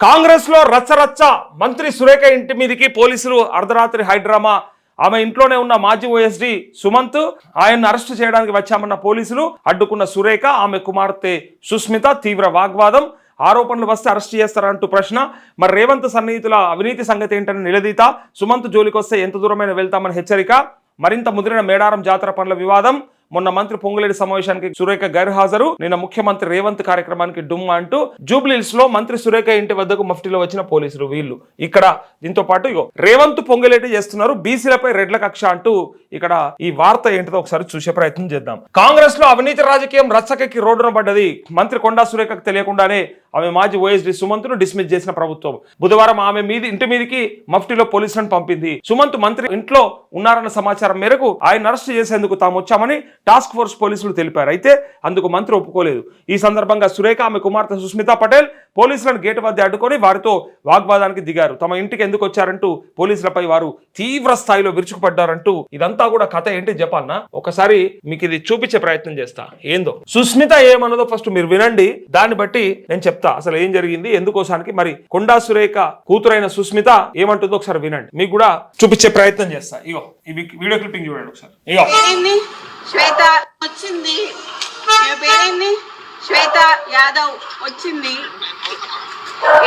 కాంగ్రెస్ లో రచ్చరచ్చ మంత్రి సురేఖ ఇంటి మీదకి పోలీసులు అర్ధరాత్రి హైడ్రామా. ఆమె ఇంట్లోనే ఉన్న మాజీ ఓఎస్డీ సుమంత్ ఆయన్ను అరెస్టు చేయడానికి వచ్చామన్న పోలీసులు అడ్డుకున్న సురేఖ, ఆమె కుమార్తె సుస్మిత తీవ్ర వాగ్వాదం. ఆరోపణలు వస్తే అరెస్ట్ చేస్తారంటూ ప్రశ్న. మరి రేవంత్ సన్నిహితుల అవినీతి సంగతి ఏంటని నిలదీత. సుమంత్ జోలికొస్తే ఎంత దూరమైన వెళ్తామని హెచ్చరిక. మరింత ముదిరిన మేడారం జాతర పనుల వివాదం. మొన్న మంత్రి పొంగులేడి సమావేశానికి సురేఖ గైర్హాజరు. నిన్న ముఖ్యమంత్రి రేవంత్ కార్యక్రమానికి డుమ్మా అంటూ జూబ్లీహిల్స్ లో మంత్రి సురేఖ ఇంటి వద్దకు మఫ్టీలో వచ్చిన పోలీసులు వీళ్ళు. ఇక్కడ దీంతో పాటు ఇగో రేవంత్ పొంగులేటి చేస్తున్నారు బీసీలపై రెడ్ల కక్ష అంటూ ఇక్కడ ఈ వార్త ఏంటిదో ఒకసారి చూసే ప్రయత్నం చేద్దాం. కాంగ్రెస్ లో అవినీతి రాజకీయం రచ్చకెక్కి రోడ్డున పడ్డది. మంత్రి కొండా సురేఖకు తెలియకుండానే ఆమె మాజీ ఓఎస్డీ సుమంత్ను డిస్మిస్ చేసిన ప్రభుత్వం బుధవారం ఆమె ఇంటి మీదకి మఫ్టీలో పోలీసులను పంపింది. సుమంత్ మంత్రి ఇంట్లో ఉన్నారన్న సమాచారం మేరకు ఆయన అరెస్ట్ చేసేందుకు తాము వచ్చామని టాస్క్ ఫోర్స్ పోలీసులు తెలిపారు. అయితే అందుకు మంత్రి ఒప్పుకోలేదు. ఈ సందర్భంగా సురేఖ, ఆమె కుమార్తె సుస్మిత పటేల్ పోలీసులను గేటు వద్ద అడ్డుకొని వారితో వాగ్వాదానికి దిగారు. తమ ఇంటికి ఎందుకు వచ్చారంటూ పోలీసులపై వారు తీవ్ర స్థాయిలో విరుచుకుపడ్డారంటూ ఇదంతా కూడా కథ ఏంటి చెప్పాలన్నా ఒకసారి మీకు ఇది చూపించే ప్రయత్నం చేస్తా. ఏందో సుస్మిత ఏమన్నదో ఫస్ట్ మీరు వినండి, దాన్ని బట్టి నేను చెప్తా అసలు ఏం జరిగింది ఎందుకోసానికి. మరి కొండా సురేఖ కూతురైన సుస్మిత ఏమంటుందో ఒకసారి వినండి, మీకు కూడా చూపించే ప్రయత్నం చేస్తా. ఇగో ఈ వీడియో క్లిప్పింగ్ చూడండి ఒకసారి. ఇగో శ్వేత వచ్చింది, పేరేంది శ్వేత యాదవ్ వచ్చింది.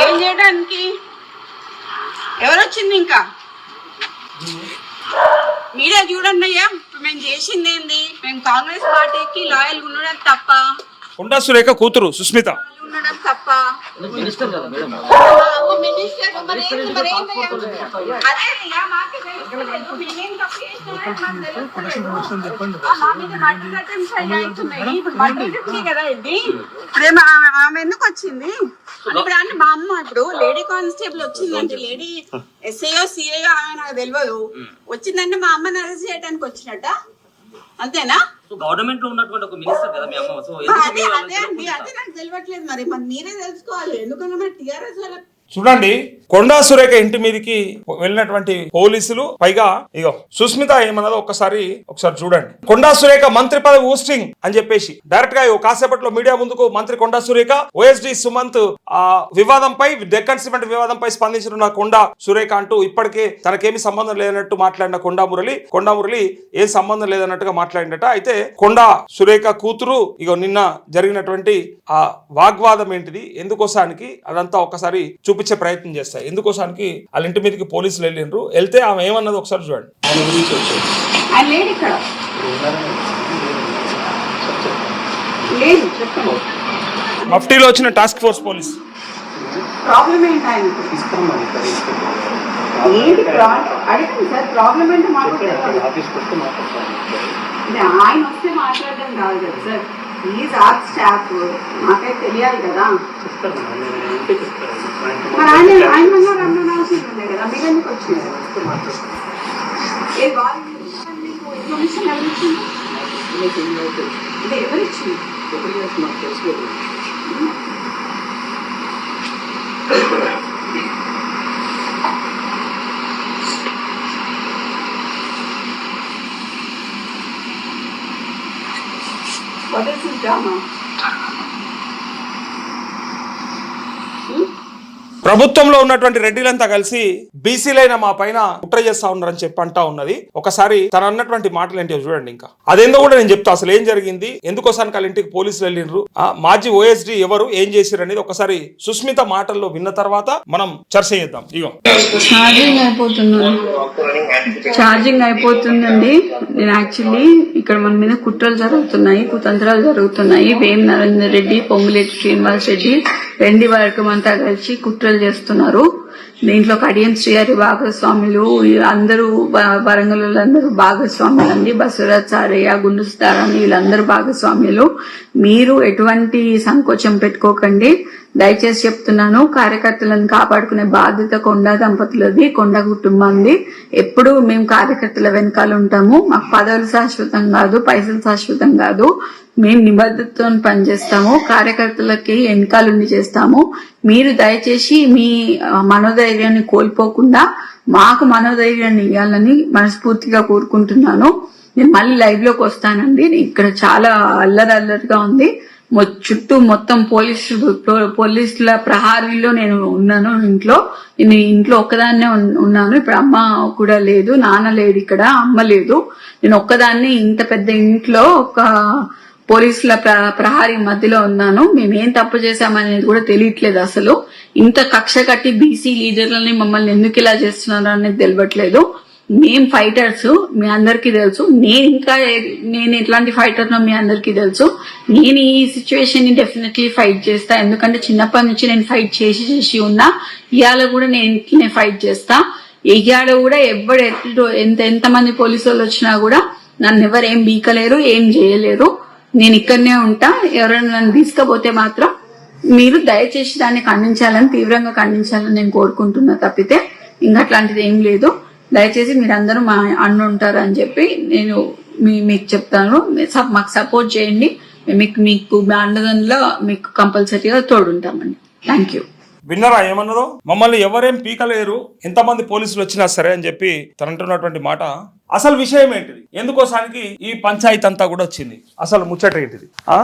ఏం చేయడానికి ఎవరు వచ్చింది? ఇంకా మీరే చూడండి అయ్యా, మేము చేసింది ఏంది? మేము కాంగ్రెస్ పార్టీకి లాయల్ ఉండడం తప్ప, కొండా సురేఖ కూతురు సుస్మిత ఉండడం తప్ప. ఆమె ఎందుకు వచ్చింది? ఇప్పుడు అంటే మా అమ్మ ఇప్పుడు లేడీ కానిస్టేబుల్ వచ్చిందంటే, లేడీ ఎస్ఐఓ సిఐఓ ఆమె నాకు తెలియదు, వచ్చిందంటే మా అమ్మని అరెస్ట్ చేయడానికి వచ్చినట్ట, అంతేనా? గవర్నమెంట్ లో ఉన్నటువంటి ఒక మినిస్టర్ కదా మీ అమ్మ. సో అదే నాకు తెలియట్లేదు. మరి మీరే తెలుసుకోవాలి. ఎందుకంటే మరి టీఆర్ఎస్ వాళ్ళ చూడండి, కొండా సురేఖ ఇంటి మీదకి వెళ్ళినటువంటి పోలీసులు, పైగా ఇగో సుస్మిత ఏమన్నదో ఒకసారి చూడండి. కొండా సురేఖ మంత్రి పదవి ఊస్టింగ్ అని చెప్పేసి డైరెక్ట్ గా కాసేపట్లో మీడియా ముందుకు మంత్రి కొండా సురేఖ, ఓఎస్డీ సుమంత్ వివాదంపై, డెక్కన్ సిమెంట్ వివాదంపై స్పందించిన కొండా సురేఖ అంటూ ఇప్పటికే తనకేమి సంబంధం లేదన్నట్టు మాట్లాడిన కొండా మురళి ఏం సంబంధం లేదన్నట్టుగా మాట్లాడినట. అయితే కొండా సురేఖ కూతురు ఇగో నిన్న జరిగినటువంటి ఆ వాగ్వాదం ఏంటిది, ఎందుకోసానికి అదంతా ఒకసారి చూపించే ప్రయత్నం చేస్తాయి. ఎందుకోసానికి వాళ్ళ ఇంటి మీదకి పోలీసులు వెళ్తే ఆమె ఏమన్నది ఒకసారి చూడండి. మఫ్టీలో వచ్చిన టాస్క్ ఫోర్స్ పోలీస్ ప్రాబ్లం ఏంటి? ఆయన వస్తే మాట్లాడడం కాదు కదా సార్, ప్లీజ్ ఆర్ట్ స్టాఫ్ మాకైతే తెలియాలి కదా. మరి ఆయన రమ్మనాల్సింది ఉండే కదా, మీరు ఎందుకు వచ్చింది? ఇన్ఫర్మేషన్ ఎవరిచ్చింది? అంటే ఎవరిచ్చింది? What is this drama? ప్రభుత్వంలో ఉన్నటువంటి రెడ్డిలంతా కలిసి బీసీలైన మా పైన కుట్ర చేస్తా ఉన్నారని చెప్పి అంటా ఉన్నది. ఒకసారి తను అన్నటువంటి మాటలు ఏంటో చూడండి. ఇంకా అదేందో కూడా నేను చెప్తా, అసలు ఏం జరిగింది, ఎందుకోసానికి వాళ్ళ ఇంటికి పోలీసులు వెళ్ళిండ్రు, మాజీ ఓఎస్డీ ఎవరు, ఏం చేశారు అనేది ఒకసారి సుస్మిత మాటల్లో విన్న తర్వాత మనం చర్చ చేద్దాం. ఇగో ఛార్జింగ్ అయిపోతుందండి. నేను యాక్చువల్లీ ఇక్కడ మన మీద కుట్రలు జరుగుతున్నాయి, కుతంత్రాలు జరుగుతున్నాయి. వేం నరేందర్ రెడ్డి, పొంగులేటి శ్రీనివాస్ రెడ్డి, వెండి వర్గం అంతా కలిసి కుట్రలు చేస్తున్నారు. దీంట్లో కడియం శ్రీహరి భాగస్వాములు, అందరూ వరంగల్ అందరూ భాగస్వాములు అండి. బసవరాజ్ సారయ్య, గుండు సుధారాణి వీళ్ళందరూ భాగస్వాములు. మీరు ఎటువంటి సంకోచం పెట్టుకోకండి, దయచేసి చెప్తున్నాను. కార్యకర్తలను కాపాడుకునే బాధ్యత కొండా దంపతులది, కొండా కుటుంబంది. ఎప్పుడు మేము కార్యకర్తల వెనకాల ఉంటాము. మాకు పదవులు శాశ్వతం కాదు, పైసలు శాశ్వతం కాదు. మేము నిబద్ధతతో పనిచేస్తాము, కార్యకర్తలకి వెనకాలండి చేస్తాము. మీరు దయచేసి మీ మనోధైర్యాన్ని కోల్పోకుండా మాకు మనోధైర్యాన్ని ఇవ్వాలని మనస్ఫూర్తిగా కోరుకుంటున్నాను. నేను మళ్ళీ లైవ్ లోకి వస్తానండి. ఇక్కడ చాలా అల్లరిగా ఉంది, చుట్టూ మొత్తం పోలీసుల ప్రహారీలో నేను ఉన్నాను. నేను ఇంట్లో ఒక్కదాన్నే ఉన్నాను. ఇప్పుడు అమ్మ కూడా లేదు, నాన్న లేడు, ఇక్కడ అమ్మ లేదు. నేను ఒక్కదాన్ని ఇంత పెద్ద ఇంట్లో ఒక పోలీసుల ప్రహారీ మధ్యలో ఉన్నాను. మేమేం తప్పు చేశామనేది కూడా తెలియట్లేదు. అసలు ఇంత కక్ష కట్టి బీసీ లీడర్లని మమ్మల్ని ఎందుకు ఇలా చేస్తున్నారు అనేది తెలియట్లేదు. మేం ఫైటర్స్, మీ అందరికీ తెలుసు. నేను ఎట్లాంటి ఫైటర్నో మీ అందరికీ తెలుసు. నేను ఈ సిచ్యువేషన్ ని డెఫినెట్లీ ఫైట్ చేస్తా. ఎందుకంటే చిన్నప్పటి నుంచి నేను ఫైట్ చేసి ఉన్నా. ఇవాళ కూడా నేను ఫైట్ చేస్తా. ఇవాళ కూడా ఎంతమంది పోలీసు వాళ్ళు వచ్చినా కూడా నన్ను ఎవరు ఏం బీకలేరు, ఏం చేయలేరు. నేను ఇక్కడనే ఉంటా. ఎవరైనా నన్ను తీసుకపోతే మాత్రం మీరు దయచేసి దాన్ని తీవ్రంగా ఖండించాలని నేను కోరుకుంటున్నా. తప్పితే ఇంకా అట్లాంటిది ఏం లేదు. దయచేసి మీరందరూ మా అన్న ఉంటారని చెప్పి నేను మీకు చెప్తాను. మాకు సపోర్ట్ చేయండి. మీకు మా అండదంలో మీకు కంపల్సరీగా తోడుంటామండి. Thank you. విన్నరా ఏమన్నదో? మమ్మల్ని ఎవరేం పీకలేరు, ఎంతమంది పోలీసులు వచ్చినా సరే అని చెప్పి తనంటున్నటువంటి మాట. అసలు విషయం ఏంటిది? ఎందుకోసానికి ఈ పంచాయతీ అంతా కూడా వచ్చింది? అసలు ముచ్చట ఏంటిది?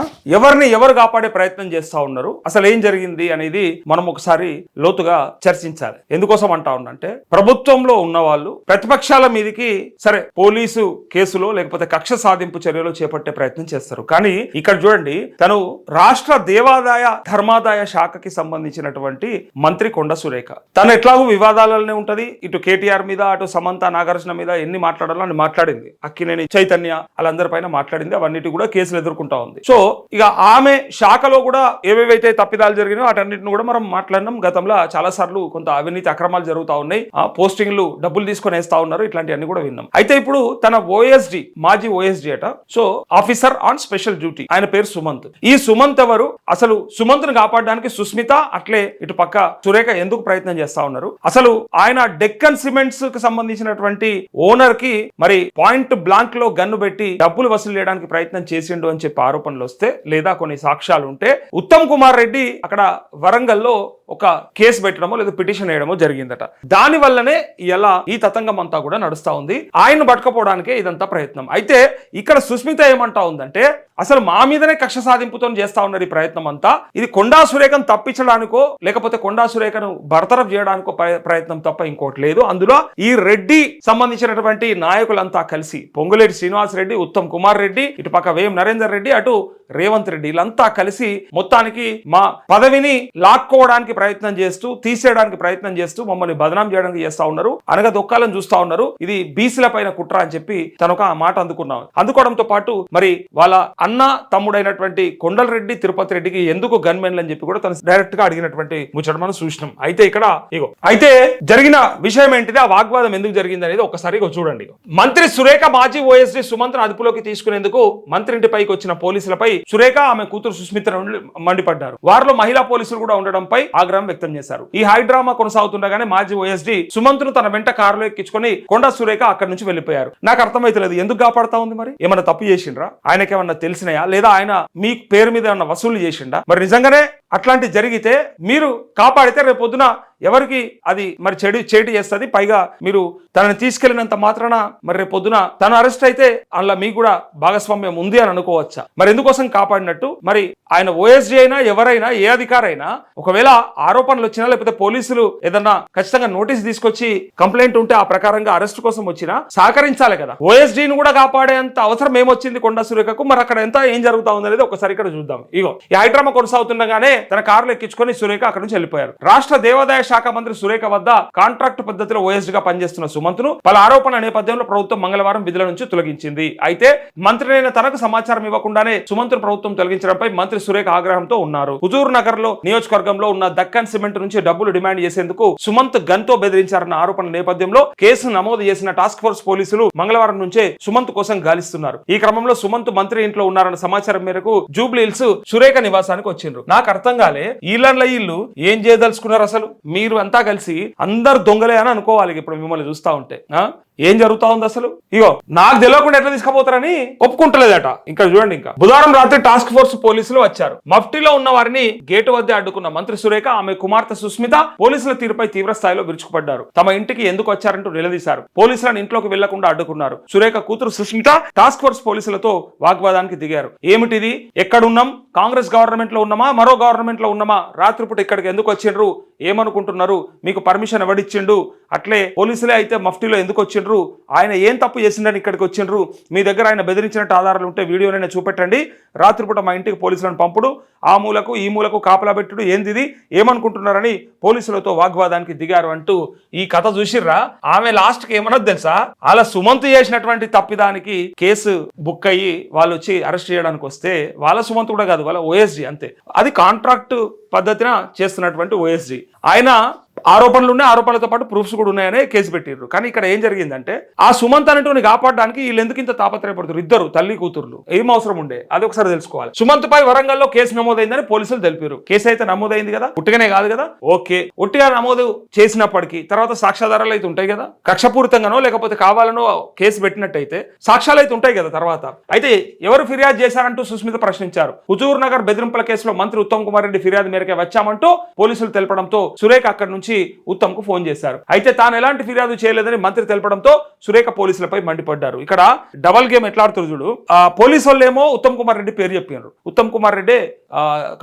ఎవరిని ఎవరు కాపాడే ప్రయత్నం చేస్తా ఉన్నారు? అసలు ఏం జరిగింది అనేది మనం ఒకసారి లోతుగా చర్చించాలి. ఎందుకోసం అంటా ఉన్నంటే, ప్రభుత్వంలో ఉన్న వాళ్ళు ప్రతిపక్షాల మీదకి సరే పోలీసు కేసులో లేకపోతే కక్ష సాధింపు చర్యలు చేపట్టే ప్రయత్నం చేస్తారు. కానీ ఇక్కడ చూడండి, తను రాష్ట్ర దేవాదాయ ధర్మాదాయ శాఖకి సంబంధించినటువంటి మంత్రి కొండ సురేఖ. తను ఎట్లాగూ వివాదాలనే ఉంటది. ఇటు కేటీఆర్ మీద, అటు సమంత నాగార్జున మీద ఎన్ని మాట్లాడాలి మాట్లాడింది. అక్కినేని చైతన్య వాళ్ళందరిపైన మాట్లాడింది. అవన్నిటి కూడా కేసులు ఎదుర్కొంటా ఉంది. సో ఇక ఆమె శాఖలో కూడా ఏవేవైతే తప్పిదాలు జరిగినాయో వాటన్నిటిని కూడా మనం మాట్లాడినాం. గతంలో చాలా సార్లు కొంత అవినీతి అక్రమాలు జరుగుతా ఉన్నాయి. పోస్టింగ్లు డబ్బులు తీసుకొని వేస్తా ఉన్నారు. ఇట్లాంటివన్నీ కూడా విన్నాం. అయితే ఇప్పుడు తన ఓఎస్డి, మాజీ ఓఎస్డి అట. So officer on special duty, ఆయన పేరు సుమంత్. ఈ సుమంత్ ఎవరు? అసలు సుమంత్ ను కాపాడడానికి సుస్మిత అట్లే ఇటు పక్క సురేఖ ఎందుకు ప్రయత్నం చేస్తా ఉన్నారు? అసలు ఆయన డెక్కన్ సిమెంట్స్ కి సంబంధించినటువంటి ఓనర్ కి మరి పాయింట్ బ్లాంక్ లో గన్ను పెట్టి డబ్బులు వసూలు చేయడానికి ప్రయత్నం చేసిండు అని చెప్పి ఆరోపణలు వస్తే, లేదా కొన్ని సాక్ష్యాలు ఉంటే, ఉత్తమ్ కుమార్ రెడ్డి అక్కడ వరంగల్లో ఒక కేసు పెట్టడమో లేదా పిటిషన్ వేయడమో జరిగిందట. దాని వల్లనే ఇలా ఈ తతంగం అంతా కూడా నడుస్తా ఉంది. ఆయన పట్టుకపోవడానికే ఇదంతా ప్రయత్నం. అయితే ఇక్కడ సుస్మిత ఏమంటా ఉందంటే, అసలు మా మీదనే కక్ష సాధింపుతో చేస్తా ఉన్నారు ఈ ప్రయత్నం అంతా. ఇది కొండా సురేఖను తప్పించడానికో లేకపోతే కొండా సురేఖను బర్తరఫ్ చేయడానికో ప్రయత్నం తప్ప ఇంకోటి లేదు. అందులో ఈ రెడ్డి సంబంధించినటువంటి నాయకులంతా కలిసి, పొంగులేటి శ్రీనివాస్ రెడ్డి, ఉత్తమ్ కుమార్ రెడ్డి, ఇటు పక్క వేం నరేందర్ రెడ్డి, అటు రేవంత్ రెడ్డి, వీళ్ళంతా కలిసి మొత్తానికి మా పదవిని లాక్కోవడానికి ప్రయత్నం చేస్తూ, తీసేయడానికి ప్రయత్నం చేస్తూ, మమ్మల్ని బదనాం చేయడానికి చేస్తా ఉన్నారు, అనగదొక్కాలని చూస్తా ఉన్నారు. ఇది బీసీల పైన కుట్ర అని చెప్పి తను ఒక మాట అందుకోవడంతో పాటు మరి వాళ్ళ అన్న తమ్ముడైనటువంటి కొండలరెడ్డి, తిరుపతి రెడ్డికి ఎందుకు గన్మెన్లు అని చెప్పి కూడా తను డైరెక్ట్ గా అడిగినటువంటి ముచ్చట మనం చూసినాం. అయితే ఇక్కడ అయితే జరిగిన విషయం ఏంటిది, ఆ వాగ్వాదం ఎందుకు జరిగింది అనేది ఒకసారి చూడండి. మంత్రి సురేఖ మాజీ ఓఎస్డీ సుమంత్ను అదుపులోకి తీసుకునేందుకు మంత్రి ఇంటిపైకి వచ్చిన పోలీసులపై సురేఖ, ఆమె కూతురు సుస్మిత మండిపడ్డారు. వారిలో మహిళా పోలీసులు కూడా ఉండడంపై ఆగ్రహం వ్యక్తం చేశారు. ఈ హైడ్రామా కొనసాగుతుండగానే మాజీ ఓఎస్డీ సుమంత్ను తన వెంట కారులో ఎక్కించుకొని కొండా సురేఖ అక్కడి నుంచి వెళ్లిపోయారు. నాకు అర్థమైతలేదు ఎందుకు కాపాడుతా ఉంది. మరి ఏమన్నా తప్పు చేసిండ్రా? ఆయనకేమన్నా తెలిసినాయా? లేదా ఆయన మీ పేరు మీద ఏమన్నా వసూలు చేసిండా? మరి నిజంగానే అట్లాంటి జరిగితే మీరు కాపాడితే రేపు పొద్దున ఎవరికి అది మరి చేటు చేస్తుంది. పైగా మీరు తనని తీసుకెళ్లినంత మాత్రాన మరి రేపు పొద్దున తను అరెస్ట్ అయితే అందులో మీకు కూడా భాగస్వామ్యం ఉంది అని అనుకోవచ్చా? మరి ఎందుకోసం కాపాడినట్టు? మరి ఆయన ఓఎస్డీ అయినా ఎవరైనా, ఏ అధికారైనా ఒకవేళ ఆరోపణలు వచ్చినా లేకపోతే పోలీసులు ఏదన్నా ఖచ్చితంగా నోటీస్ తీసుకొచ్చి కంప్లైంట్ ఉంటే ఆ ప్రకారంగా అరెస్ట్ కోసం వచ్చినా సహకరించాలి కదా. ఓఎస్డీని కూడా కాపాడేంత అవసరం ఏమొచ్చింది కొండా సురేఖకు? మరి అక్కడ ఎంత ఏం జరుగుతా ఉంది అనేది ఒకసారి ఇక్కడ చూద్దాం. ఈ హైడ్రామా కొనసాగుతుండగానే తన కారులో ఎక్కించుకొని సురేఖ అక్కడి నుంచి వెళ్ళిపోయారు. రాష్ట్ర దేవాదాయ శాఖ మంత్రి సురేఖ వద్ద కాంట్రాక్ట్ పద్ధతిలో ఓఎస్డీగా పనిచేస్తున్న సుమంత్ను పలు ఆరోపణల నేపథ్యంలో ప్రభుత్వం మంగళవారం విధుల నుంచి తొలగించింది. అయితే మంత్రినైన తనకు సమాచారం ఇవ్వకుండానే సుమంత్ను ప్రభుత్వం తొలగించడంపై మంత్రి సురేఖ ఆగ్రహంతో ఉన్నారు. హుజూర్ నగర్ లో నియోజకవర్గంలో ఉన్న దక్కన్ సిమెంట్ నుంచి డబ్బులు డిమాండ్ చేసేందుకు సుమంత్ గన్ తో బెదిరించారన్న ఆరోపణల నేపథ్యంలో కేసు నమోదు చేసిన టాస్క్ ఫోర్స్ పోలీసులు మంగళవారం నుంచే సుమంత్ కోసం గాలిస్తున్నారు. ఈ క్రమంలో సుమంత్ మంత్రి ఇంట్లో ఉన్నారన్న సమాచారం మేరకు జూబ్లీ హిల్స్ సురేఖ నివాసానికి వచ్చిండ్రు. నాకు అర్థం కాలే, వీళ్ళ ఏం చేయదలుచుకున్నారు అసలు? మీరు అంతా కలిసి అందరు దొంగలే అని అనుకోవాలి ఇప్పుడు మిమ్మల్ని చూస్తా ఉంటే. ఏం జరుగుతా ఉంది అసలు? ఇగో నాకు తెలియకుండా ఎట్లా తీసుకుపోతారని ఒప్పుకుంటలేదట. ఇంకా చూడండి, ఇంకా బుధవారం రాత్రి టాస్క్ ఫోర్స్ పోలీసులు వచ్చారు. మఫ్టీలో ఉన్న వారిని గేటు వద్ద అడ్డుకున్న మంత్రి సురేఖ, ఆమె కుమార్తె సుస్మిత పోలీసుల తీరుపై తీవ్ర స్థాయిలో విరుచుకుపడ్డారు. తమ ఇంటికి ఎందుకు వచ్చారంటూ నిలదీశారు. పోలీసులను ఇంట్లోకి వెళ్లకుండా అడ్డుకున్నారు. సురేఖ కూతురు సుస్మిత టాస్క్ ఫోర్స్ పోలీసులతో వాగ్వాదానికి దిగారు. ఏమిటిది, ఎక్కడున్నాం, కాంగ్రెస్ గవర్నమెంట్ లో ఉన్నామా, మరో గవర్నమెంట్ లో ఉన్నామా, రాత్రిపూట ఇక్కడికి ఎందుకు వచ్చిండ్రు, ఏమనుకుంటున్నారు, మీకు పర్మిషన్ ఎవడిచ్చిండు, అట్లే పోలీసులే అయితే మఫ్టీలో ఎందుకు వచ్చిండ్రు, ఆయన ఏం తప్పు చేసిండని ఇక్కడికి వచ్చిండ్రు, మీ దగ్గర ఆయన బెదిరించినట్టు ఆధారాలు ఉంటే వీడియోనైనా చూపెట్టండి, రాత్రిపూట మా ఇంటికి పోలీసులను పంపుడు, ఆ మూలకు ఈ మూలకు కాపలా పెట్టుడు, ఏందిది, ఏమనుకుంటున్నారని పోలీసులతో వాగ్వాదానికి దిగారు అంటూ ఈ కథ చూసిర్రా. ఆమె లాస్ట్ కి ఏమన్నది తెలుసా, అలా సుమంత్ చేసినటువంటి తప్పిదానికి కేసు బుక్ అయ్యి వాళ్ళు వచ్చి అరెస్ట్ చేయడానికి వస్తే, వాళ్ళ సుమంత్ కూడా కాదు, వాళ్ళ ఓఎస్డి అంతే, అది కాంట్రాక్ట్ పద్ధతిన చేస్తున్నటువంటి ఓఎస్డి. ఆయన ఆరోపణలు ఉన్నాయి, ఆరోపణలతో పాటు ప్రూఫ్స్ కూడా ఉన్నాయనే కేసు పెట్టిర్రు. కానీ ఇక్కడ ఏం జరిగిందంటే, ఆ సుమంత్ అనేటువంటి కాపాడడానికి వీళ్ళు ఎందుకు ఇంత తాపత్రయపడుతారు, ఇద్దరు తల్లి కూతుర్లు, ఏం అవసరం ఉండే అది ఒకసారి తెలుసుకోవాలి. సుమంత్ పై వరంగల్లో కేసు నమోదైందని పోలీసులు తెలిపారు. కేసు అయితే నమోదైంది కదా, ఉట్టిగానే కాదు కదా, ఓకే, ఉట్టిగా నమోదు చేసినప్పటికీ తర్వాత సాక్ష్యాధారాలు అయితే ఉంటాయి కదా, కక్షపూరితంగానో లేకపోతే కావాలనో కేసు పెట్టినట్టయితే సాక్ష్యాలు అయితే ఉంటాయి కదా. తర్వాత అయితే ఎవరు ఫిర్యాదు చేశారంటూ సుస్మిత ప్రశ్నించారు. హుజూర్ నగర్ బెదిరింపుల కేసులో మంత్రి ఉత్తమ్ కుమార్ రెడ్డి ఫిర్యాదు మేరకే వచ్చామంటూ పోలీసులు తెలపడంతో సురేఖ అక్కడి నుంచి ఉత్తమ్ కు ఫోన్ చేశారు. అయితే తాను ఎలాంటి ఫిర్యాదు చేయలేదని మంత్రి తెలపడంతో సురేఖ పోలీసులపై మండిపడ్డారు. ఇక్కడ డబల్ గేమ్ ఎట్లా ఆడుతారు చూడు. పోలీసు వాళ్ళేమో ఉత్తమ్ కుమార్ రెడ్డి పేరు చెప్పినారు, ఉత్తమ్ కుమార్ రెడ్డి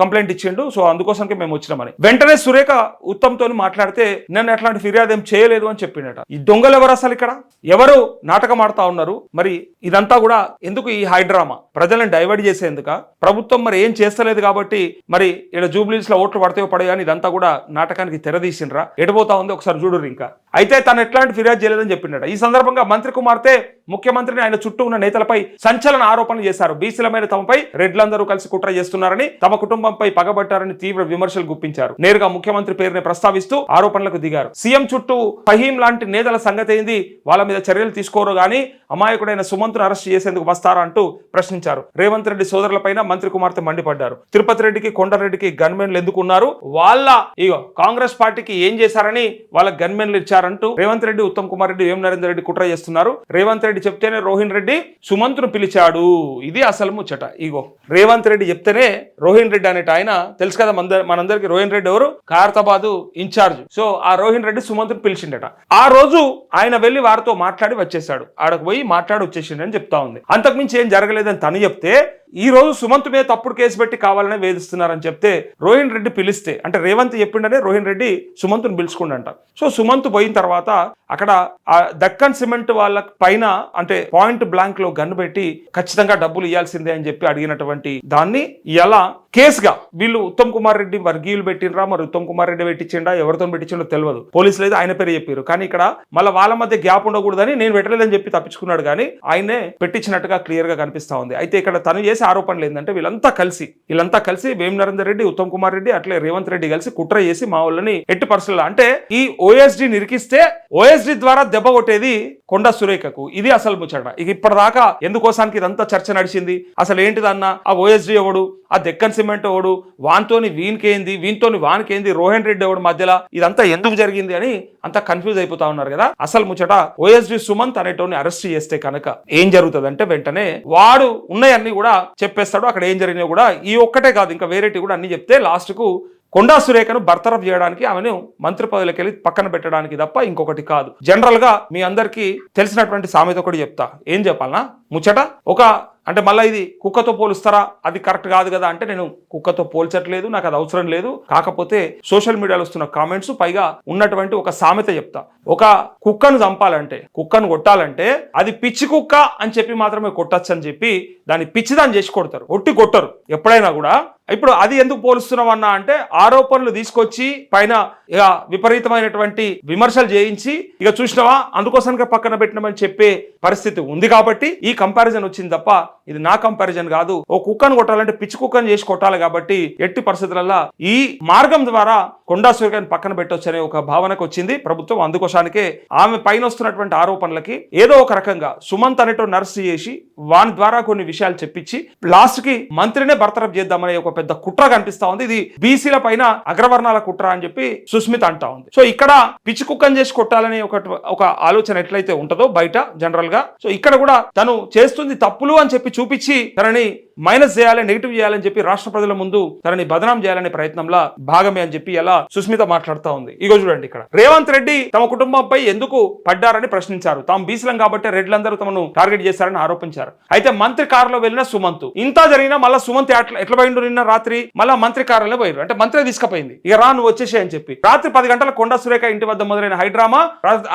కంప్లైంట్ ఇచ్చిండు, సో అందుకోసంకే మేము వచ్చినామని. వెంటనే సురేఖ ఉత్తమ్ తోని మాట్లాడితే నన్ను ఎట్లాంటి ఫిర్యాదు ఏం చేయలేదు అని చెప్పిండట. ఈ దొంగలు ఎవరు అసలు, ఇక్కడ ఎవరు నాటకం ఆడుతా ఉన్నారు, మరి ఇదంతా కూడా ఎందుకు, ఈ హైడ్రామా ప్రజలను డైవర్ట్ చేసేందుక, ప్రభుత్వం మరి ఏం చేస్తలేదు కాబట్టి మరి ఇక్కడ జూబ్లీస్ లో ఓట్లు పడతాయో పడయో అని ఇదంతా కూడా నాటకానికి తెరదీసిండ్రా, ఎడిపోతా ఉంది ఒకసారి చూడు. ఇంకా అయితే తను ఎట్లాంటి ఫిర్యాదు చేయలేదని చెప్పిండట. ఈ సందర్భంగా మంత్రి కుమార్తె ముఖ్యమంత్రిని ఆయన చుట్టూ ఉన్న నేతలపై సంచలన ఆరోపణలు చేశారు. బీసీలమైన తమపై రెడ్లందరూ కలిసి కుట్ర చేస్తున్నారని, తమ కుటుంబంపై పగబట్టారని తీవ్ర విమర్శలు గుప్పించారు. నేరుగా ముఖ్యమంత్రి పేరుని ప్రస్తావిస్తూ ఆరోపణలకు దిగారు. సీఎం చుట్టూ ఫహీం లాంటి నేతల సంగతి ఏంది, వాళ్ళ మీద చర్యలు తీసుకోరు గానీ అమాయకుడైన సుమంత్ను అరెస్ట్ చేసేందుకు వస్తారా అంటూ ప్రశ్నించారు. రేవంత్ రెడ్డి సోదరులపైన మంత్రి కుమార్తె మండిపడ్డారు. తిరుపతి రెడ్డికి, కొండరెడ్డికి గన్మెన్లు ఎందుకు ఉన్నారు, వాళ్ళ కాంగ్రెస్ పార్టీకి ఏం చేశారని వాళ్ళ గన్మెన్లు ఇచ్చారంటూ రేవంత్ రెడ్డి, ఉత్తమ్ కుమార్ రెడ్డి, వేం నరేందర్ రెడ్డి కుట్ర చేస్తున్నారు. రేవంత్ రెడ్డి చెప్తేనే రోహిన్ రెడ్డి సుమంత్ను పిలిచాడు, ఇది అసలు ముచ్చట. రేవంత్ రెడ్డి చెప్తేనే రోహిన్ రెడ్డి అనేట ఆయన తెలుసు కదా మనందరికి, రోహిన్ రెడ్డి ఎవరు, ఖైరతాబాద్ ఇన్ఛార్జ్. సో ఆ రోహిన్ రెడ్డి సుమంత్ను పిలిచిండట. ఆ రోజు ఆయన వెళ్లి వారితో మాట్లాడి వచ్చేసాడు, ఆడకు పోయి మాట్లాడి వచ్చేసిండని చెప్తా ఉంది. అంతకుమించి ఏం జరగలేదని తను చెప్తే, ఈ రోజు సుమంత్ మీద తప్పుడు కేసు పెట్టి కావాలనే వేధిస్తున్నారని చెప్తే రోహిన్ రెడ్డి పిలిస్తే, అంటే రేవంత్ చెప్పిండనే రోహిన్ రెడ్డి సుమంత్ను పిలుచుకుండంట. సో సుమంత్ పోయిన తర్వాత అక్కడ ఆ దక్కన్ సిమెంట్ వాళ్ళ పైన అంటే పాయింట్ బ్లాంక్ లో గన్ను పెట్టి ఖచ్చితంగా డబ్బులు ఇవ్వాల్సిందే అని చెప్పి అడిగినటువంటి దాన్ని ఇలా కేసుగా వీళ్ళు ఉత్తమ్ కుమార్ రెడ్డి వర్గీయులు పెట్టినరా, మరి ఉత్తమ్ కుమార్ రెడ్డి పెట్టించిండా, ఎవరితో పెట్టించిండో తెలియదు, పోలీసులు అయితే ఆయన పేరు చెప్పారు. కానీ ఇక్కడ మళ్ళీ వాళ్ళ మధ్య గ్యాప్ ఉండకూడదని నేను పెట్టలేదని చెప్పి తప్పించుకున్నాడు, కానీ ఆయనే పెట్టించినట్టుగా క్లియర్ గా కనిపిస్తా ఉంది. అయితే ఇక్కడ తను చేసే ఆరోపణలు ఏంటంటే, వీళ్ళంతా కలిసి వేం నరేందర్ రెడ్డి, ఉత్తమ్ కుమార్ రెడ్డి, అట్లే రేవంత్ రెడ్డి కలిసి కుట్ర చేసి మా వాళ్ళని ఎట్టి పరిస్థితుల్లో అంటే ఈ ఓఎస్డి నిరికిస్తే ఓఎస్డి ద్వారా దెబ్బ కొట్టేది కొండా సురేఖకు, ఇది అసలు ముచ్చట. ఇక ఇప్పటిదాకా ఎందుకోసానికి ఇదంతా చర్చ నడిచింది, అసలు ఏంటిదన్నా, ఆ ఓఎస్డి ఎవడు, ఆ దెక్కన్ సిమెంట్ ఎవడు, వానితోని వీనికేంది, వీనితోని వానికేంది, రోహన్ రెడ్డి ఎవడు మధ్యలో, ఇదంతా ఎందుకు జరిగింది అని అంతా కన్ఫ్యూజ్ అయిపోతా ఉన్నారు కదా. అసలు ముచ్చట, ఓఎస్డి సుమంత్ అనేటోని అరెస్ట్ చేస్తే కనుక ఏం జరుగుతుంది అంటే, వెంటనే వాడు ఉన్నాయన్నీ కూడా చెప్పేస్తాడు. అక్కడ ఏం జరిగినా కూడా ఈ ఒక్కటే కాదు, ఇంకా వేరేటి కూడా అన్ని చెప్తే లాస్ట్ కు కొండా సురేఖను బర్తరఫ్ చేయడానికి, ఆమెను మంత్రి పదవిలోకి వెళ్ళి పక్కన పెట్టడానికి తప్ప ఇంకొకటి కాదు. జనరల్ గా మీ అందరికీ తెలిసినటువంటి సామెత ఒకటి చెప్తా, ఏం చెప్పాలనా ముచ్చట, అంటే మళ్ళీ ఇది కుక్కతో పోలుస్తారా, అది కరెక్ట్ కాదు కదా అంటే, నేను కుక్కతో పోల్చట్లేదు, నాకు అది అవసరం లేదు. కాకపోతే సోషల్ మీడియాలో వస్తున్న కామెంట్స్ పైగా ఉన్నటువంటి ఒక సామెత చెప్తా. ఒక కుక్కను చంపాలంటే, కుక్కను కొట్టాలంటే అది పిచ్చి కుక్క అని చెప్పి మాత్రమే కొట్టచ్చు అని చెప్పి దాన్ని పిచ్చిదాన్ని చేసి కొడతారు, ఒట్టి కొట్టరు ఎప్పుడైనా కూడా. ఇప్పుడు అది ఎందుకు పోలుస్తున్నామన్నా అంటే, ఆరోపణలు తీసుకొచ్చి పైన ఇక విపరీతమైనటువంటి విమర్శలు చేయించి ఇక చూసినావా అందుకోసానికి పక్కన పెట్టినామని చెప్పే పరిస్థితి ఉంది కాబట్టి ఈ కంపారిజన్ వచ్చింది తప్ప ఇది నా కంపారిజన్ కాదు. ఓ కుక్కను కొట్టాలంటే పిచ్చి కుక్కను చేసి కొట్టాలి కాబట్టి ఎట్టి పరిస్థితులలో ఈ మార్గం ద్వారా కొండా సురేఖను పక్కన పెట్టొచ్చు అనే ఒక భావనకు వచ్చింది ప్రభుత్వం. అందుకోసానికే ఆమె పైన వస్తున్నటువంటి ఆరోపణలకి ఏదో ఒక రకంగా సుమంత్ అనేటో నర్స్ చేసి వాని ద్వారా కొన్ని విషయాలు చెప్పించి లాస్ట్ కి మంత్రినే బర్తరఫ్ చేద్దామనే ఒక పెద్ద కుట్ర కనిపిస్తా ఉంది. ఇది బీసీల పైన అగ్రవర్ణాల కుట్ర అని చెప్పి సుస్మిత అంటా ఉంది. సో ఇక్కడ పిచ్చి కుక్కను చేసి కొట్టాలనే ఒక ఆలోచన ఎట్లయితే ఉంటుందో బయట జనరల్ గా, సో ఇక్కడ కూడా తను చేస్తుంది తప్పులు అని చెప్పి చూపించి తనని మైనస్ చేయాలి, నెగిటివ్ చేయాలని చెప్పి రాష్ట్ర ప్రజల ముందు తనని బదనాం చేయాలనే ప్రయత్నంలో భాగమే అని చెప్పి ఎలా సుస్మిత మాట్లాడుతూ ఉంది. ఇగో చూడండి, ఇక్కడ రేవంత్ రెడ్డి తమ కుటుంబంపై ఎందుకు పడ్డారని ప్రశ్నించారు. తాము బీసీలం కాబట్టి రెడ్లందరూ తమను టార్గెట్ చేశారని ఆరోపించారు. అయితే మంత్రి కారులో వెళ్ళిన సుమంత్ ఇంత జరిగినా మళ్ళీ సుమంత్ ఎట్లా పోయిండు నిన్న రాత్రి, మళ్ళీ మంత్రి కారులో పోయారు. అంటే మంత్రి తీసుకుపోయింది, ఇక రా నువ్వు వచ్చేసే అని చెప్పి. రాత్రి 10 గంటల కొండా సురేఖ ఇంటి వద్ద మొదలైన హైడ్రామా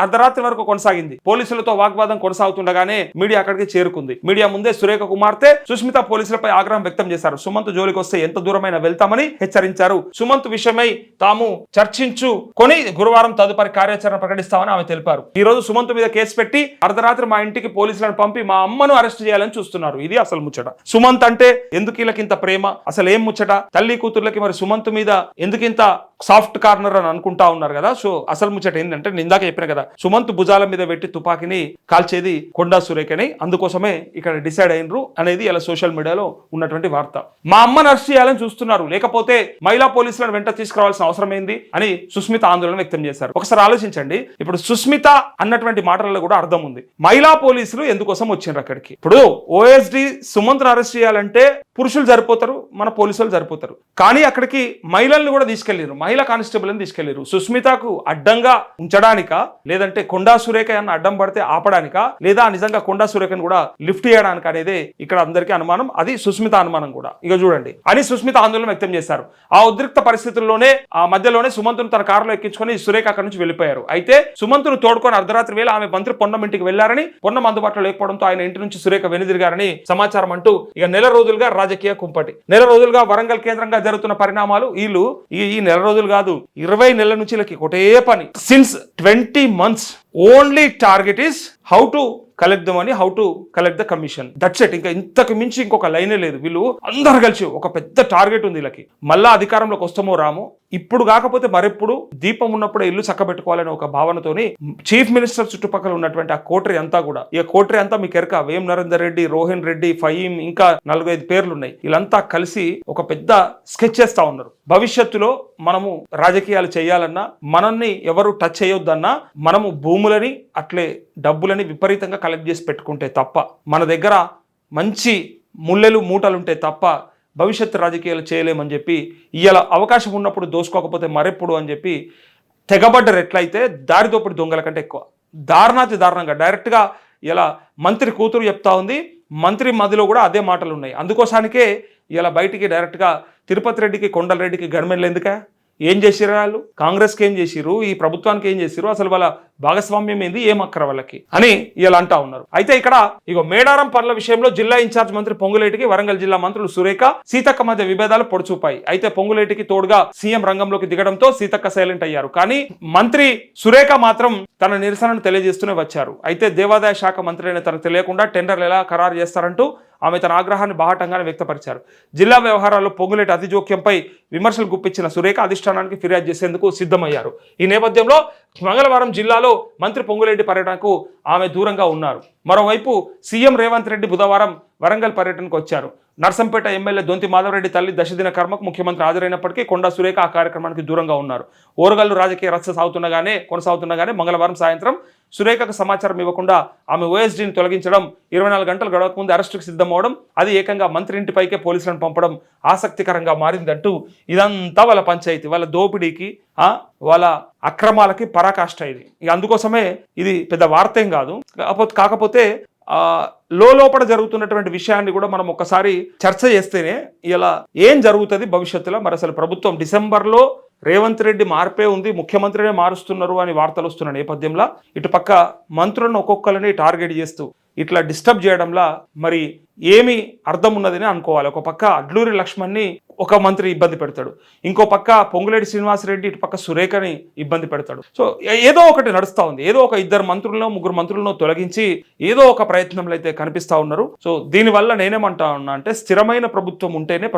అర్ధరాత్రి వరకు కొనసాగింది. పోలీసులతో వాగ్వాదం కొనసాగుతుండగానే మీడియా అక్కడికి చేరుకుంది. మీడియా ముందే సురేఖ కుమార్తె సుస్మిత పోలీసులపై ఆగ్రహం వ్యక్తం చేశారు. సుమంత్ జోలికి వస్తే ఎంత దూరమైన వెళ్తామని హెచ్చరించారు. సుమంత్ విషయమై తాము చర్చించుకొని గురువారం తదుపరి కార్యాచరణ ప్రకటిస్తామని ఆమె తెలిపారు. ఈ రోజు సుమంత్ మీద కేసు పెట్టి అర్ధరాత్రి మా ఇంటికి పోలీసులను పంపి మా అమ్మను అరెస్ట్ చేయాలని చూస్తున్నారు. ఇది అసలు ముచ్చట. సుమంత్ అంటే ఎందుకు వీళ్ళకింత ప్రేమ, అసలు ఏం ముచ్చట, తల్లి కూతుర్లకి మరి సుమంత్ మీద ఎందుకింత సాఫ్ట్ కార్నర్ అని అనుకుంటా ఉన్నారు కదా. సో అసలు ముచ్చట ఏంటంటే ఇందాక చెప్పిన కదా, సుమంత్ భుజాల మీద పెట్టి తుపాకీని కాల్చేది కొండా సురేఖని, అందుకోసమే ఇక్కడ డిసైడ్ అయినరు అనేది ఇలా సోషల్ మీడియాలో ఉన్నటువంటి వార్త. మా అమ్మను అరెస్ట్ చేయాలని చూస్తున్నారు, లేకపోతే మహిళా పోలీసులను వెంట తీసుకురావాల్సిన అవసరం ఏంది అని సుస్మిత ఆందోళన వ్యక్తం చేశారు. ఒకసారి ఆలోచించండి, ఇప్పుడు సుస్మిత అన్నటువంటి మాటలలో కూడా అర్థం ఉంది. మహిళా పోలీసులు ఎందుకోసం వచ్చిండ్రు అక్కడికి? ఇప్పుడు ఓఎస్డి సుమంత్ను అరెస్ట్ చేయాలంటే పురుషులు సరిపోతారు, మన పోలీసులు సరిపోతారు. కానీ అక్కడికి మహిళల్ని కూడా తీసుకెళ్లారు, మహిళా కానిస్టేబుల్ ని తీసుకెళ్లారు. సుస్మితకు అడ్డంగా ఉంచడానికా, లేదంటే కొండా సురేఖ అన్న అడ్డం పడితే ఆపడానికా, లేదా నిజంగా కొండా సురేఖను కూడా లిఫ్ట్ చేయడానికి అనేది ఇక్కడ అందరికీ అనుమానం. అది సుస్మిత అనుమానం కూడా. ఇక చూడండి అని సుస్మిత ఆందోళన వ్యక్తం చేశారు. ఆ ఉద్రిక్త పరిస్థితుల్లోనే ఆ మధ్యలోనే సుమంత్ను తన కారులో ఎక్కించుకొని సురేఖ అక్కడి నుంచి వెళ్లిపోయారు. అయితే సుమంత్ను తోడుకొని అర్ధరాత్రి వేళ ఆమె మంత్రి పొన్నం ఇంటికి వెళ్లారని, పొన్నం అందుబాటులో లేకపోవడంతో ఆయన ఇంటి నుంచి సురేఖ వెనుదిరిగారని సమాచారం అంటూ ఇక నెల రోజులుగా రాజకీయ కుంపటి. నెల రోజులుగా వరంగల్ కేంద్రంగా జరుగుతున్న పరిణామాలు. వీళ్ళు ఈ నెల రోజులు కాదు, 20 నెలల నుంచి వీళ్ళకి ఒకటే పని. Since 20 months only target is how to collect the money, how to collect the commission. That's it. ఇంకా ఇంతకు మించి ఇంకొక లైనే లేదు. వీళ్ళు అందరు కలిసి ఒక పెద్ద టార్గెట్ ఉంది వీళ్ళకి. మళ్ళా అధికారంలోకి వస్తామో రామో, ఇప్పుడు కాకపోతే మరెప్పుడు, దీపం ఉన్నప్పుడే ఇల్లు చక్కబెట్టుకోవాలనే ఒక భావనతోని చీఫ్ మినిస్టర్ చుట్టుపక్కల ఉన్నటువంటి ఆ కోటరీ అంతా కూడా, ఈ కోటరీ అంతా మీకు ఎరక వేం నరేందర్ రెడ్డి, రోహిన్ రెడ్డి, ఫహీం, ఇంకా 4-5 పేర్లు ఉన్నాయి. వీళ్ళంతా కలిసి ఒక పెద్ద స్కెచ్ చేస్తా ఉన్నారు. భవిష్యత్తులో మనము రాజకీయాలు చేయాలన్నా, మనల్ని ఎవరు టచ్ చేయొద్దన్నా, మనము భూములని అట్లే డబ్బులని విపరీతంగా కలెక్ట్ చేసి పెట్టుకుంటే తప్ప, మన దగ్గర మంచి ముల్లెలు మూటలుంటే తప్ప భవిష్యత్తు రాజకీయాలు చేయలేమని చెప్పి, ఇవాళ అవకాశం ఉన్నప్పుడు దోసుకోకపోతే మరెప్పుడు అని చెప్పి తెగబడ్డరు. ఎట్లయితే దారిదోపిడి దొంగల కంటే ఎక్కువ దారుణాతి దారుణంగా డైరెక్ట్గా ఇలా మంత్రి కూతురు చెప్తా ఉంది. మంత్రి మదిలో కూడా అదే మాటలు ఉన్నాయి. అందుకోసానికే ఇలా బయటికి డైరెక్ట్గా తిరుపతి రెడ్డికి, కొండల రెడ్డికి గవర్నమెంట్లు ఎందుకే, ఏం చేసిరు వాళ్ళు, కాంగ్రెస్కి ఏం చేసిరు, ఈ ప్రభుత్వానికి ఏం చేసిరు, అసలు వాళ్ళ భాగస్వామ్యం ఏంది, ఏం అక్కర వాళ్ళకి అని ఇలా అంటా ఉన్నారు. అయితే ఇక్కడ ఇగో మేడారం పనుల విషయంలో జిల్లా ఇన్ఛార్జ్ మంత్రి పొంగులేటికి వరంగల్ జిల్లా మంత్రులు సురేఖ, సీతక్క మధ్య విభేదాలు పొడిచూపాయి. అయితే పొంగులేటికి తోడుగా సీఎం రంగంలోకి దిగడంతో సీతక్క సైలెంట్ అయ్యారు. కానీ మంత్రి సురేఖ మాత్రం తన నిరసనను తెలియజేస్తూనే వచ్చారు. అయితే దేవాదాయ శాఖ మంత్రి అయిన తనకు తెలియకుండా టెండర్లు ఎలా ఖరారు చేస్తారంటూ ఆమె తన ఆగ్రహాన్ని బాహటంగానే వ్యక్తపరిచారు. జిల్లా వ్యవహారాల్లో పొంగులేటి అతి జోక్యంపై విమర్శలు గుప్పించిన సురేఖ అధిష్టానానికి ఫిర్యాదు చేసేందుకు సిద్ధమయ్యారు. ఈ నేపథ్యంలో మంగళవారం జిల్లాలో మంత్రి పొంగులేటి పర్యటనకు ఆమె దూరంగా ఉన్నారు. మరోవైపు సీఎం రేవంత్ రెడ్డి బుధవారం వరంగల్ పర్యటనకు వచ్చారు. నర్సంపేట ఎమ్మెల్యే దొంతి మాధవరెడ్డి తల్లి దశదిన కర్మకు ముఖ్యమంత్రి హాజరైనప్పటికీ కొండా సురేఖ ఆ కార్యక్రమానికి దూరంగా ఉన్నారు. ఓరగల్లు రాజకీయ రచ్చ కొనసాగుతుండగానే మంగళవారం సాయంత్రం సురేఖకు సమాచారం ఇవ్వకుండా ఆమె ఓఎస్డీని తొలగించడం, 24 గంటలు గడవక ముందు అరెస్టుకు సిద్ధమవడం, అది ఏకంగా మంత్రి ఇంటిపైకే పోలీసులను పంపడం ఆసక్తికరంగా మారిందంటూ ఇదంతా వాళ్ళ పంచాయతీ, వాళ్ళ దోపిడీకి, వాళ్ళ అక్రమాలకి పరాకాష్ట ఇది. ఇక అందుకోసమే ఇది పెద్ద వార్త ఏం కాదు. కాకపోతే లోపల జరుగుతున్నటువంటి విషయాన్ని కూడా మనం ఒకసారి చర్చ చేస్తేనే ఇలా ఏం జరుగుతుంది భవిష్యత్తులో. మరి అసలు ప్రభుత్వం డిసెంబర్లో రేవంత్ రెడ్డి మార్పే ఉంది, ముఖ్యమంత్రినే మారుస్తున్నారు అని వార్తలు వస్తున్న నేపథ్యంలో ఇటుపక్క మంత్రులను ఒక్కొక్కరిని టార్గెట్ చేస్తూ ఇట్లా డిస్టర్బ్ చేయడంలా మరి ఏమి అర్థం ఉన్నదని అనుకోవాలి. ఒక పక్క అడ్లూరి లక్ష్మణ్ని ఒక మంత్రి ఇబ్బంది పెడతాడు, ఇంకో పక్క పొంగులేటి శ్రీనివాసరెడ్డి ఇటు పక్క సురేఖని ఇబ్బంది పెడతాడు. సో ఏదో ఒకటి నడుస్తూ ఉంది. ఏదో ఒక 2 మంత్రులను 3 మంత్రులను తొలగించి ఏదో ఒక ప్రయత్నంలో అయితే కనిపిస్తూ ఉన్నారు. సో దీనివల్ల నేనేమంటా ఉన్నా అంటే స్థిరమైన ప్రభుత్వం ఉంటేనే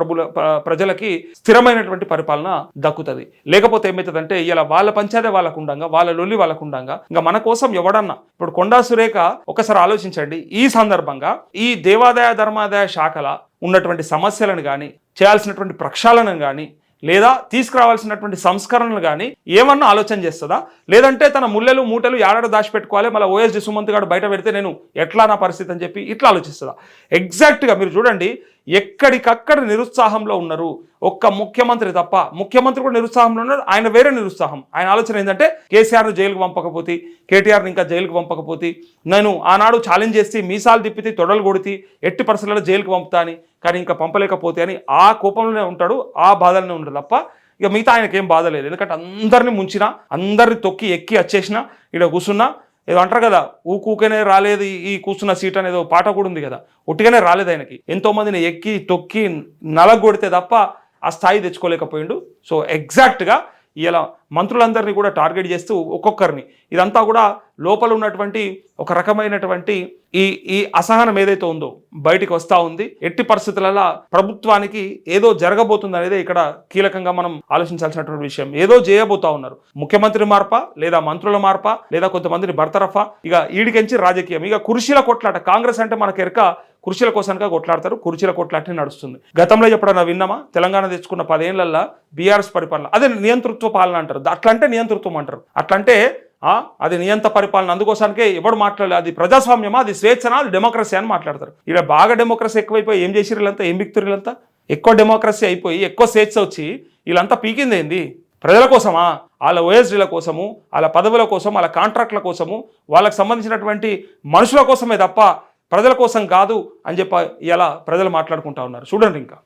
ప్రజలకి స్థిరమైనటువంటి పరిపాలన దక్కుతుంది. లేకపోతే ఏమవుతుందంటే ఇలా వాళ్ళ పంచాయతీ వాళ్ళకు ఉండంగా, వాళ్ళ లొల్లి వాళ్ళకు ఉండంగా, ఇంకా మన కోసం ఎవడన్నా ఇప్పుడు కొండా సురేఖ ఒకసారి ఆలోచించండి. ఈ సందర్భంగా ఈ దేవాదాయ ధర్మాదాయ శాఖల ఉన్నటువంటి సమస్యలను కానీ, చేయాల్సినటువంటి ప్రక్షాళనను కానీ, లేదా తీసుకురావాల్సినటువంటి సంస్కరణలు కానీ ఏమన్నా ఆలోచన చేస్తుందా? లేదంటే తన ముల్లెలు మూటలు ఏడాడ దాచిపెట్టుకోవాలి, మళ్ళీ ఓఎస్డి సుమంత్ గారు బయట పెడితే నేను ఎట్లా నా పరిస్థితి అని చెప్పి ఇట్లా ఆలోచిస్తుందా? ఎగ్జాక్ట్గా మీరు చూడండి, ఎక్కడికక్కడ నిరుత్సాహంలో ఉన్నారు. ఒక్క ముఖ్యమంత్రి తప్ప, ముఖ్యమంత్రి కూడా నిరుత్సాహంలో ఉన్నారు. ఆయన వేరే నిరుత్సాహం. ఆయన ఆలోచన ఏంటంటే కేసీఆర్ను జైలుకు పంపకపోతే, కేటీఆర్ని ఇంకా జైలుకు పంపకపోతే, నేను ఆనాడు ఛాలెంజ్ చేసి మీసాలు తిప్పితే తొడలు కొడితే ఎట్టి పరిస్థితుల్లో జైలుకు పంపుతా అని, కానీ ఇంకా పంపలేకపోతే అని ఆ కోపంలోనే ఉంటాడు, ఆ బాధలోనే ఉంటాడు తప్ప ఇక మిగతా ఆయనకి ఏం బాధ లేదు. ఎందుకంటే అందరినీ ముంచినా, అందరిని తొక్కి ఎక్కి వచ్చేసినా, ఇక్కడ కూర్చున్నా, ఏదో అంటారు కదా ఊకూకనే రాలేదు ఈ కూర్చున్న సీట్ అనేదో పాట కూడా ఉంది కదా, ఒట్టిగానే రాలేదు ఆయనకి. ఎంతోమందిని ఎక్కి తొక్కి నలగొడితే తప్ప ఆ స్థాయి తెచ్చుకోలేకపోయిండు. సో ఎగ్జాక్ట్గా ఇలా మంత్రులందరినీ కూడా టార్గెట్ చేస్తూ ఒక్కొక్కరిని, ఇదంతా కూడా లోపల ఉన్నటువంటి ఒక రకమైనటువంటి ఈ అసహనం ఏదైతే ఉందో బయటికి వస్తూ ఉంది. ఎట్టి పరిస్థితులలో ప్రభుత్వానికి ఏదో జరగబోతుంది అనేది ఇక్కడ కీలకంగా మనం ఆలోచించాల్సినటువంటి విషయం. ఏదో చేయబోతా ఉన్నారు. ముఖ్యమంత్రి మార్పా, లేదా మంత్రుల మార్పా, లేదా కొంతమందిని బర్తరఫా, ఇక ఈడికెంచి రాజకీయం, ఇక కుర్చీల కొట్లాట. కాంగ్రెస్ అంటే మనకు ఎరక కుర్చీల కోసానిగా కొట్లాడతారు, కుర్చీల కొట్లాటనే నడుస్తుంది. గతంలో ఎప్పుడన్నా విన్నామా? తెలంగాణ తెచ్చుకున్న 10 ఏళ్లలో బీఆర్ఎస్ పరిపాలన, అదే నియంతృత్వ పాలన అంటారు. అట్లంటే నియంతృత్వం అంటారు. అట్లంటే అది నియంత పరిపాలన. అందుకోసానికే ఎవడు మాట్లాడలేదు. అది ప్రజాస్వామ్యమా, అది స్వేచ్ఛనా, అది డెమోక్రసీ అని మాట్లాడతారు. ఇక్కడ బాగా డెమోక్రసీ ఎక్కువైపోయి ఏం చేసిరు వీళ్ళంతా, ఏం బిక్తురు వీళ్ళంతా? ఎక్కువ డెమోక్రసీ అయిపోయి ఎక్కువ స్వేచ్ఛ వచ్చి వీళ్ళంతా పీకింది ఏంది? ప్రజల కోసమా? వాళ్ళ ఓఎస్డీల కోసము, వాళ్ళ పదవుల కోసం, వాళ్ళ కాంట్రాక్ట్ల కోసము, వాళ్ళకి సంబంధించినటువంటి మనుషుల కోసమే తప్ప ప్రజల కోసం కాదు అని చెప్పి ఇలా ప్రజలు మాట్లాడుకుంటా ఉన్నారు. చూడండి ఇంకా